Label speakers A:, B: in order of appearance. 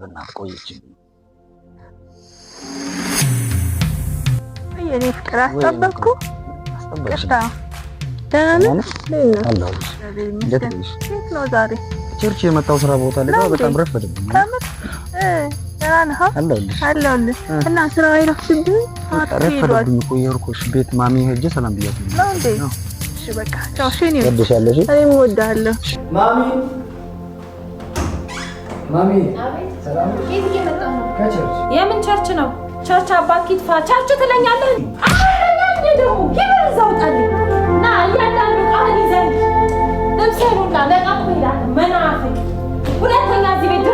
A: በእናትህ ቆየችኝ።
B: የኔ ፍቅር አስጠበቅኩ። ቅርታ ደህና ነህ? እንዴት ነው ዛሬ?
A: ቸርች የመጣው ስራ ቦታ ላይ በጣም ረፈደብኝ።
B: ከምር ደህና ነህ? አለሁልህ። እና ስራ አይረፍድብህም?
A: ረፈደብኝ እኮ የሄድኩሽ ቤት ማሚ ሄጄ ሰላም ብያት
B: ነው እንዴ? እሺ በቃ ቻው። እሺ እኔም እወድሃለሁ
C: ማሚ።
D: አቤት
C: ሰላም ነው?
D: ከየት እየመጣህ ነው?
C: ከቸርች።
D: የምን ቸርች ነው? ቸርች አባት ኪትፋ ቸርች ትለኛለህ? አረጋኝ ደግሞ ኪብር ዘውጣልኝ እና እያንዳንዱ ቃል ይዘን ልብሴን ሁላ ለቃቁ ይላል መናፍቅ። ሁለተኛ እዚህ ቤት